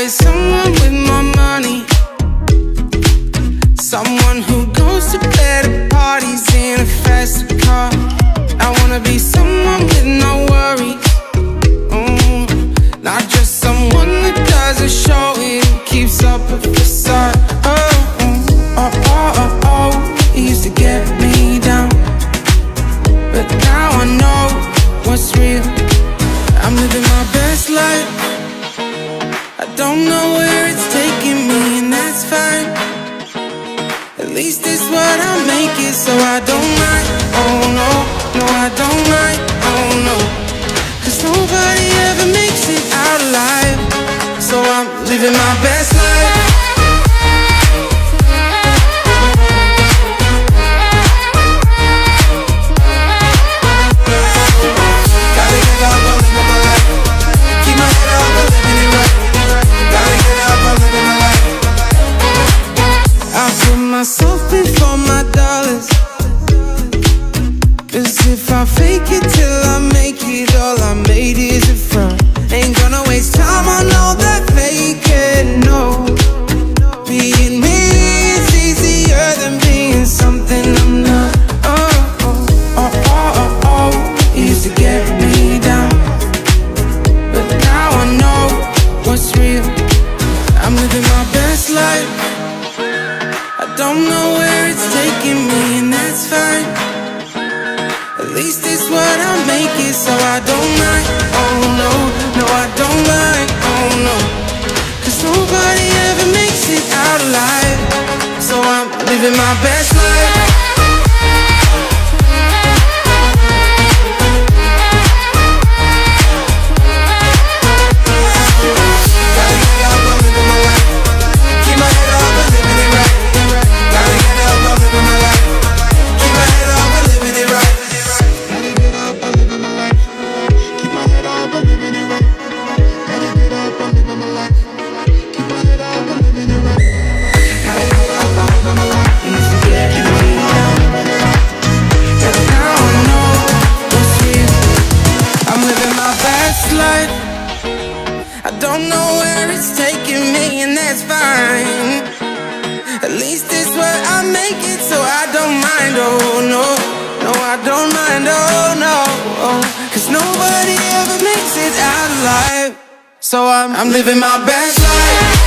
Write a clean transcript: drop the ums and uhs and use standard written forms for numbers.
always someone with more money, someone who goes to better parties in a faster car. I wanna be someone with no worries, not just someone that doesn't show it, keeps up a facade. It used to get me down, but now I know what's real. I'm living my best life. I don't know where it's taking me, and that's fine. At least it's what I make it, so I don't mind. Oh no, no I don't mind. Oh no, 'cause nobody ever makes it out alive. So I'm living my best life. Myself before my dollars, 'cause if I fake it till I make it, all I made is a front. Ain't gonna waste time on all that faking, no. Being me is easier than being something I'm not. It used to get me down, but now I know what's real. I'm living my best life. I don't know where it's taking me, and that's fine. At least it's what I make it, so I don't mind. Oh no, no I don't mind. Oh no, 'cause nobody ever makes it out alive. So I'm living my best life. I don't know where it's taking me, and that's fine. At least it's what I make it, so I don't mind. Oh no, no I don't mind. Oh no, 'cause nobody ever makes it out alive. So I'm living my best life.